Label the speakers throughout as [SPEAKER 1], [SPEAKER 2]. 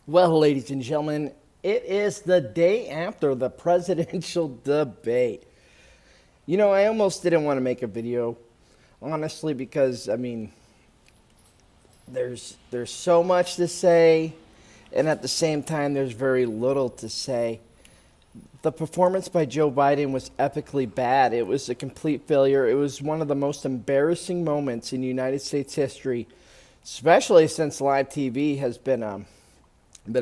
[SPEAKER 1] Well, ladies and gentlemen, it is the day after the presidential debate. I almost didn't want to make a video, honestly, because there's so much to say, and at the same time, there's very little to say. The performance by Joe Biden was epically bad. It was a complete failure. It was one of the most embarrassing moments in United States history, especially since live TV has been a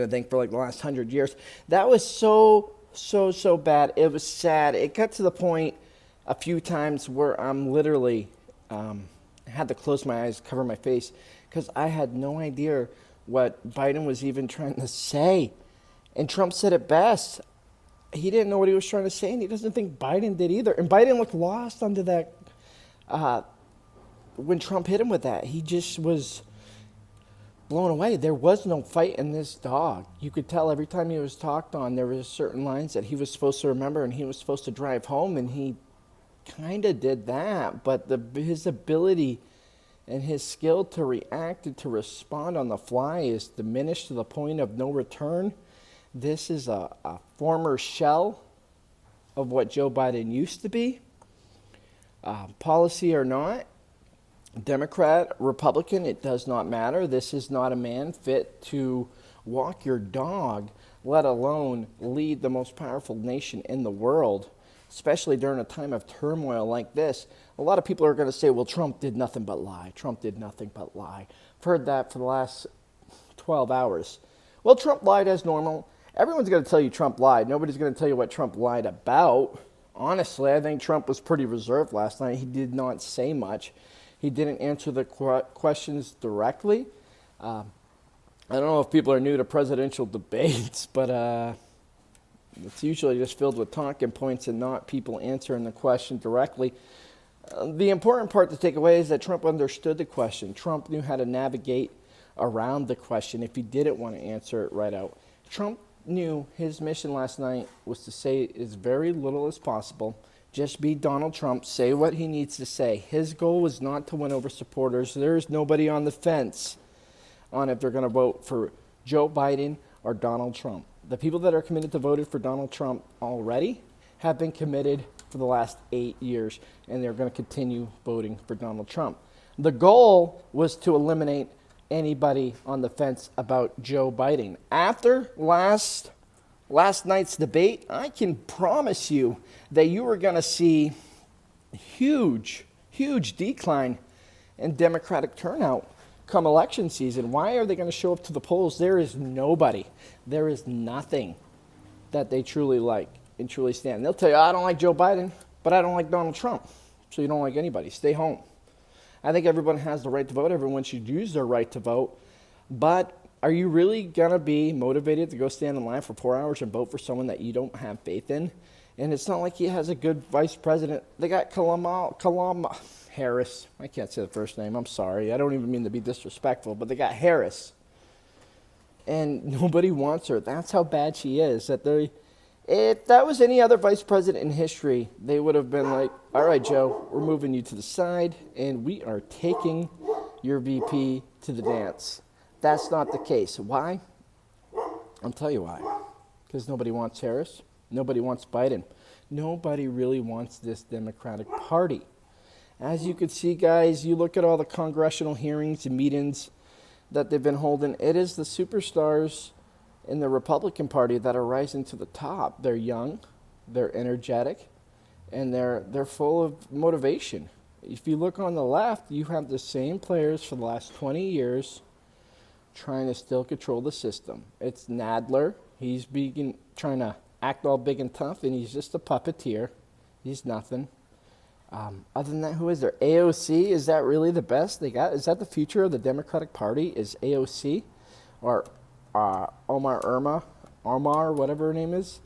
[SPEAKER 1] thing for like the last 100 years. That was so bad. It was sad. It got to the point a few times where I'm literally had to close my eyes, cover my face, because I had no idea what Biden was even trying to say. And Trump said it best. He didn't know what he was trying to say, and he doesn't think Biden did either. And Biden looked lost under that when Trump hit him with that. He just was blown away. There was no fight in this dog. You could tell every time he was talked on, there was certain lines that he was supposed to remember, and he was supposed to drive home, and he kind of did that. But his ability and his skill to react and to respond on the fly is diminished to the point of no return. This is a former shell of what Joe Biden used to be, policy or not. Democrat, Republican, it does not matter. This is not a man fit to walk your dog, let alone lead the most powerful nation in the world, especially during a time of turmoil like this. A lot of people are going to say, well, Trump did nothing but lie. Trump did nothing but lie. I've heard that for the last 12 hours. Well, Trump lied as normal. Everyone's going to tell you Trump lied. Nobody's going to tell you what Trump lied about. Honestly, I think Trump was pretty reserved last night. He did not say much. He didn't answer the questions directly. I don't know if people are new to presidential debates, but it's usually just filled with talking points and not people answering the question directly. The important part to take away is that Trump understood the question. Trump knew how to navigate around the question if he didn't want to answer it right out. Trump knew his mission last night was to say as very little as possible. Just be Donald Trump, say what he needs to say. His goal was not to win over supporters. There's nobody on the fence on if they're going to vote for Joe Biden or Donald Trump. The people that are committed to voting for Donald Trump already have been committed for the last 8 years, and they're going to continue voting for Donald Trump. The goal was to eliminate anybody on the fence about Joe Biden. After last night's debate, I can promise you that you are going to see huge decline in Democratic turnout come election season. Why are they going to show up to the polls? There is nobody. There is nothing that they truly like and truly stand. They'll tell you, I don't like Joe Biden, but I don't like Donald Trump. So you don't like anybody. Stay home. I think everyone has the right to vote. Everyone should use their right to vote. But are you really going to be motivated to go stand in line for 4 hours and vote for someone that you don't have faith in? And it's not like he has a good vice president. They got Kamala Harris. I can't say the first name. I'm sorry. I don't even mean to be disrespectful, but they got Harris. And nobody wants her. That's how bad she is. If that was any other vice president in history, they would have been like, all right, Joe, we're moving you to the side, and we are taking your VP to the dance. That's not the case. Why? I'll tell you why. Because nobody wants Harris. Nobody wants Biden. Nobody really wants this Democratic Party. As you can see, guys, you look at all the congressional hearings and meetings that they've been holding. It is the superstars in the Republican Party that are rising to the top. They're young, they're energetic, and they're full of motivation. If you look on the left, you have the same players for the last 20 years trying to still control the system. It's Nadler. He's trying to act all big and tough, and he's just a puppeteer. He's nothing. Other than that, who is there? AOC, is that really the best they got? Is that the future of the Democratic Party? Is AOC? Or Omar, whatever her name is?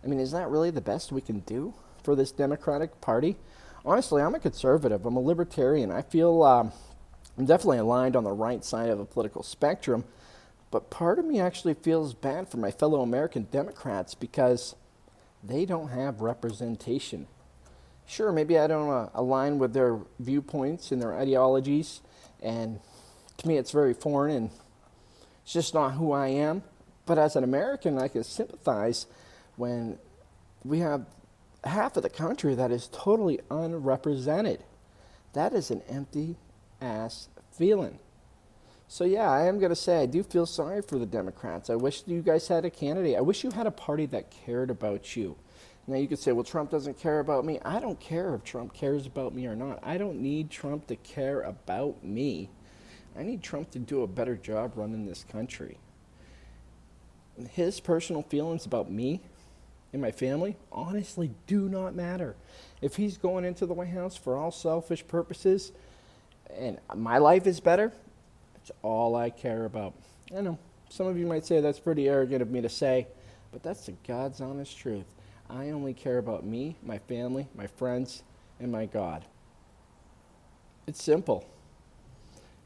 [SPEAKER 1] I mean, is that really the best we can do for this Democratic Party? Honestly, I'm a conservative. I'm a libertarian. I feel I'm definitely aligned on the right side of the political spectrum, but part of me actually feels bad for my fellow American Democrats because they don't have representation. Sure, maybe I don't align with their viewpoints and their ideologies, and to me it's very foreign and it's just not who I am. But as an American, I can sympathize when we have half of the country that is totally unrepresented. That is an empty ass feeling. So yeah, I am going to say I do feel sorry for the Democrats. I wish you guys had a candidate. I wish you had a party that cared about you. Now you could say, well, Trump doesn't care about me. I don't care if Trump cares about me or not. I don't need Trump to care about me. I need Trump to do a better job running this country. His personal feelings about me and my family honestly do not matter. If he's going into the White House for all selfish purposes and my life is better, that's all I care about. I know some of you might say that's pretty arrogant of me to say, but that's the God's honest truth. I only care about me, my family, my friends, and my God. It's simple.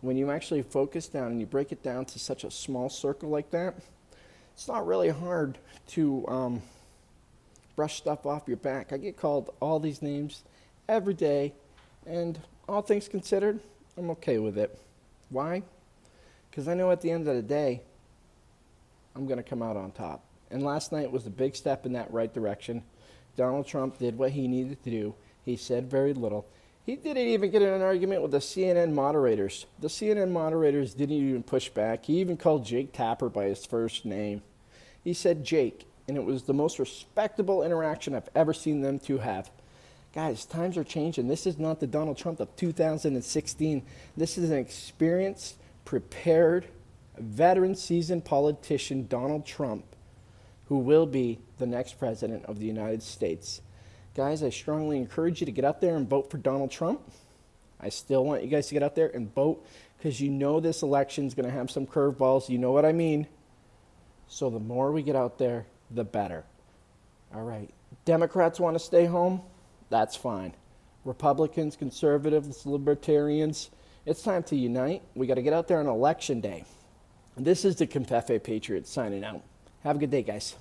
[SPEAKER 1] When you actually focus down and you break it down to such a small circle like that, it's not really hard to brush stuff off your back. I get called all these names every day, and all things considered, I'm okay with it. Why? Because I know at the end of the day, I'm going to come out on top. And last night was a big step in that right direction. Donald Trump did what he needed to do. He said very little. He didn't even get in an argument with the CNN moderators. The CNN moderators didn't even push back. He even called Jake Tapper by his first name. He said Jake, and it was the most respectable interaction I've ever seen them two have. Guys, times are changing. This is not the Donald Trump of 2016. This is an experienced, prepared, veteran, seasoned politician, Donald Trump, who will be the next president of the United States. Guys, I strongly encourage you to get out there and vote for Donald Trump. I still want you guys to get out there and vote because you know this election is going to have some curveballs. You know what I mean? So the more we get out there, the better. All right. Democrats want to stay home? That's fine. Republicans, conservatives, libertarians, it's time to unite. We got to get out there on election day. This is the Confefe Patriot signing out. Have a good day, guys.